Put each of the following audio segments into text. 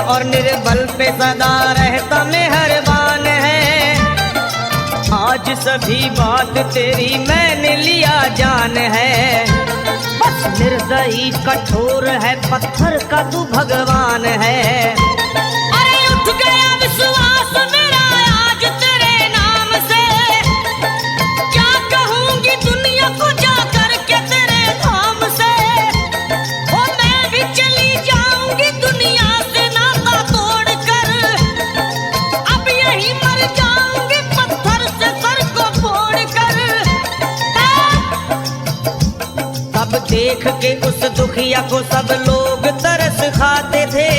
और निर्बल पे सदा रहता मेहरबान है। आज सभी बात तेरी मैंने लिया जान है। बस निर्दयी कठोर है, पत्थर का तू भगवान है। अरे उठ गया विश्वास मेरा आज तेरे नाम से, क्या कहूंगी दुनिया को जा करके तेरे धाम से। ओ मैं भी चली जाऊंगी दुनिया से नाता तोड़कर, अब यही मर जाऊंगी पत्थर से सर को फोड़कर। तब देख के उस दुखिया को सब लोग तरस खाते थे।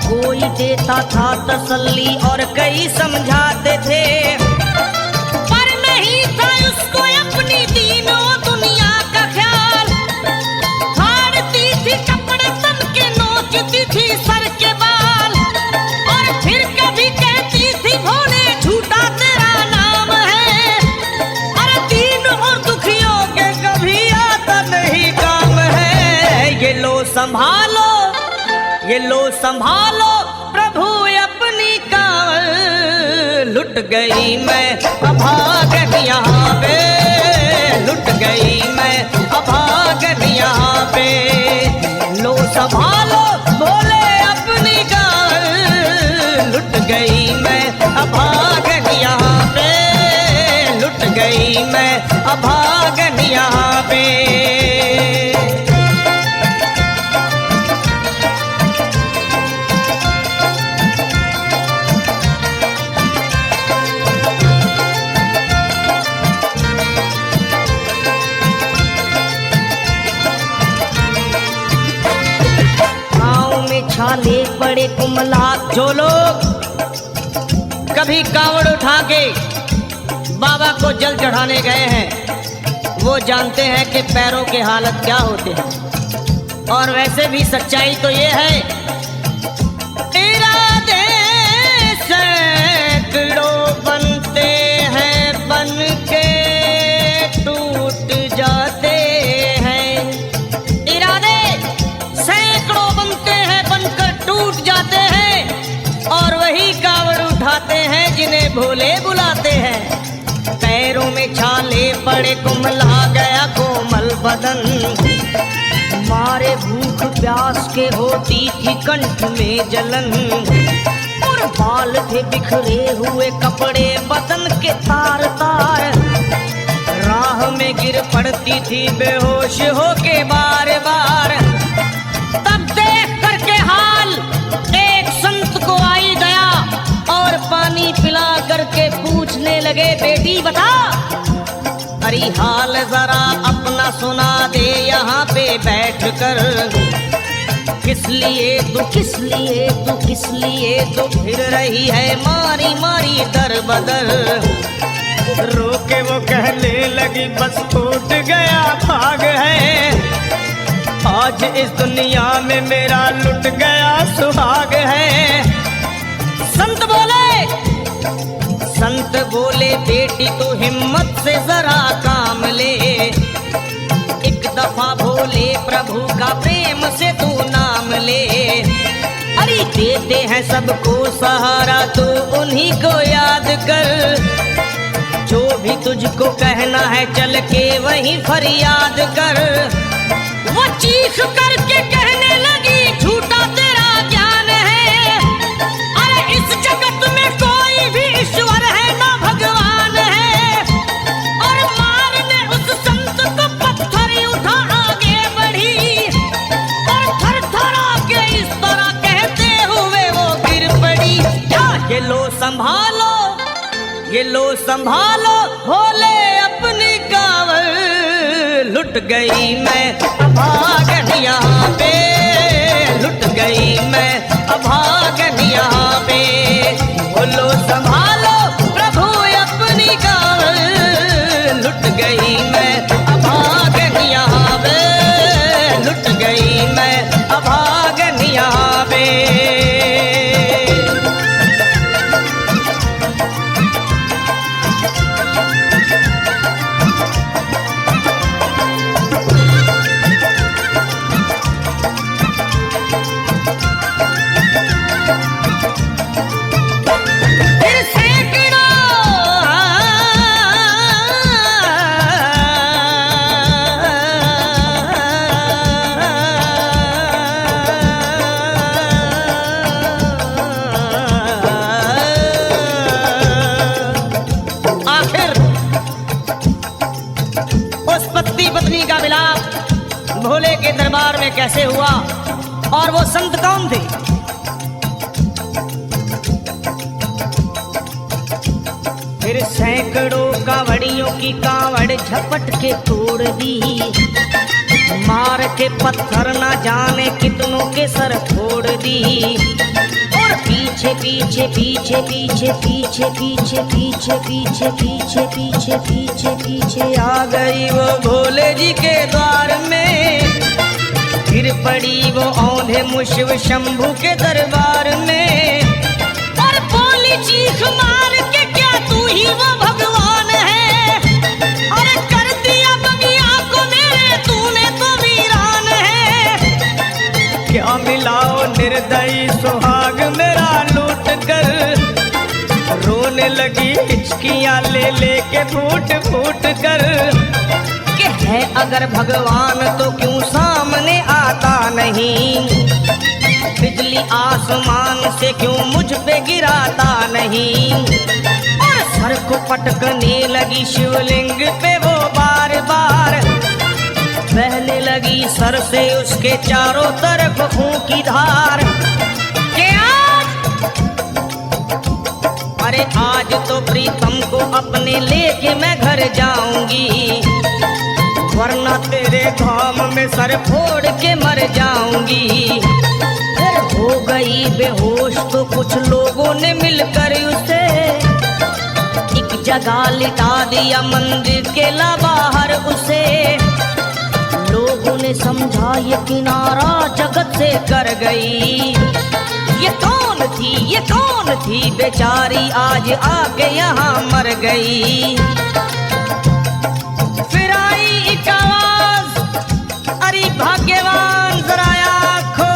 कोई देता था तसल्ली और कई समझाते थे। पर नहीं था उसको अपनी दीनों दुनिया का ख्याल। फाड़ती थी कपड़े तन के, नोचती थी सर के बाल, और फिर कभी कहती थी भोले झूठा तेरा नाम है। अरे दीन और दुखियों के कभी आता नहीं काम है। ये लो संभालो, ये लो संभालो प्रभु अपनी कावल। लुट गई मैं अभागन यहाँ पे, लुट गई मैं अभागन यहाँ पे। लो संभालो बोले अपनी कावल। लुट गई मैं अभागन यहाँ पे, लुट गई मैं अभागन यहाँ पे। छाले पड़े कुमलात जो लोग कभी कांवड़ उठा के बाबा को जल चढ़ाने गए हैं, वो जानते हैं कि पैरों के हालत क्या होते हैं। और वैसे भी सच्चाई तो ये है, इरादे सैकड़ों बनते हैं, बन के टूट जाते हैं। इरादे सैकड़ों बनते हैं, बनकर टूट जाते हैं, और वही कावड़ उठाते हैं जिन्हें भोले बुलाते हैं। पैरों में छाले पड़े, कुमला गया कोमल बदन, मारे भूख प्यास के होती थी कंठ में जलन। और बाल थे बिखरे हुए, कपड़े बदन के तार तार, राह में गिर पड़ती थी बेहोश होके बार बार। तब देख करके हाल एक संत को आई दया, और पानी पिला करके पूछने लगे, बेटी बता अरे हाल जरा अपना सुना दे यहाँ पे बैठ कर। किस लिए तू, किस लिए तू, किस लिए तू फिर रही है मारी मारी दर बदर। रोके वो कहने लगी, बस टूट गया भाग है, आज इस दुनिया में मेरा लुट गया सुहाग है। संत बोले, संत बोले बेटी तू हिम्मत से जरा काम ले, एक दफा भोले प्रभु का प्रेम से तू नाम ले। अरे देते हैं सबको सहारा, तू उन्हीं को याद कर, जो भी तुझको कहना है चल के वहीं फरियाद कर। वो चीख करके कहने लगी, झूठा तेरा ज्ञान है, अरे इस जगत में कोई भी ईश्वर है ना भगवान है। और मारने उस संत को पत्थर उठा आगे बढ़ी, और थर थर आके इस तरह कहते हुए वो गिर पड़ी। क्या ये लो संभालो, ये लो संभालो भोले अपनी कावल। लुट गई मैं अभागन यहाँ पे, लुट गई मैं अभागन यहाँ पे। बोलो संभालो प्रभु अपनी कावल, लुट गई मैं अभागन यहाँ पे, लुट गई मैं अभागन यहाँ पे। में कैसे हुआ और वो संत कौन थे। फिर सैकड़ों कांवड़ियों की कांवड़ झपट के तोड़ दी, मार के पत्थर ना जाने कितनों के सर फोड़ दी। और पीछे पीछे पीछे पीछे पीछे पीछे पीछे पीछे पीछे पीछे पीछे पीछे आ गई वो भोले जी के द्वार में। फिर पड़ी वो औंधे मुशिव शंभू के दरबार में। और बोली चीख मार के, क्या तू ही वो भगवान है। अरे कर दिया बगिया को मेरे, तूने तो वीरान है। क्या मिलाओ निर्दयी सुहाग मेरा लूट कर, रोने लगी हिचकियां ले लेके फूट फूट कर। कि है अगर भगवान तो क्यों सामने आता नहीं, बिजली आसमान से क्यों मुझ पे गिराता नहीं। और सर को पटकने लगी शिवलिंग पे वो बार बार, बहने लगी सर से उसके चारों तरफ खून की धार। अरे आज तो प्रीतम को अपने लेके मैं घर जाऊंगी, वरना तेरे धाम में सर फोड़ के मर जाऊंगी। फिर हो गई बेहोश तो कुछ लोगों ने मिलकर उसे एक जगह लिटा दिया, मंदिर के ला बाहर उसे। लोगों ने समझा ये किनारा जगत से कर गई। ये कौन थी बेचारी, आज आके यहाँ मर गई। फिर आई एक आवाज, अरे भाग्यवान जरा आँखो।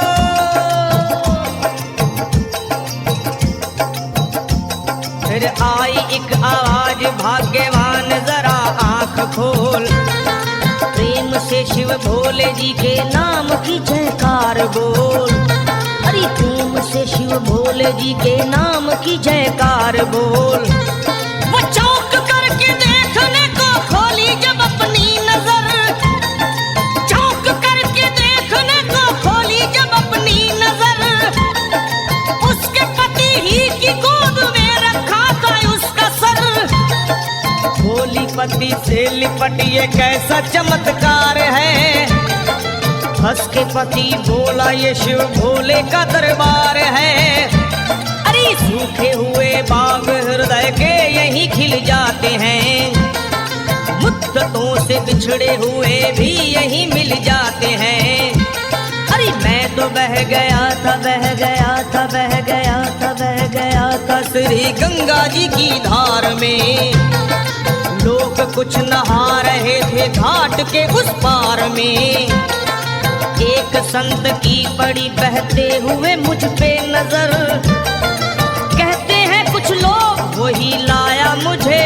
फिर आई एक आवाज, भाग्यवान जरा आँख खोल। प्रेम से शिव भोले जी के नाम की जयकार बोल। अरे प्रेम से शिव भोले जी के नाम की जयकार बोल। वो चौंक करके देखने को खोली जब अपनी नजर, चौंक करके देखने को खोली जब अपनी नजर। उसके पति ही की गोद में रखा था उसका सर। भोली पति से लिपट ये कैसा चमत्कार है। हंस के पति बोला ये शिव भोले का दरबार है। अरे सूखे हुए बाग हृदय के यहीं खिल जाते हैं, मुद्दतों से बिछड़े हुए भी यहीं मिल जाते हैं। अरे मैं तो बह गया था, बह गया था, बह गया था, बह गया था श्री गंगा जी की धार में। लोग कुछ नहा रहे थे घाट के उस पार में। एक संत की पड़ी बहते हुए मुझ पे नजर, कहते हैं कुछ लोग वही लाया मुझे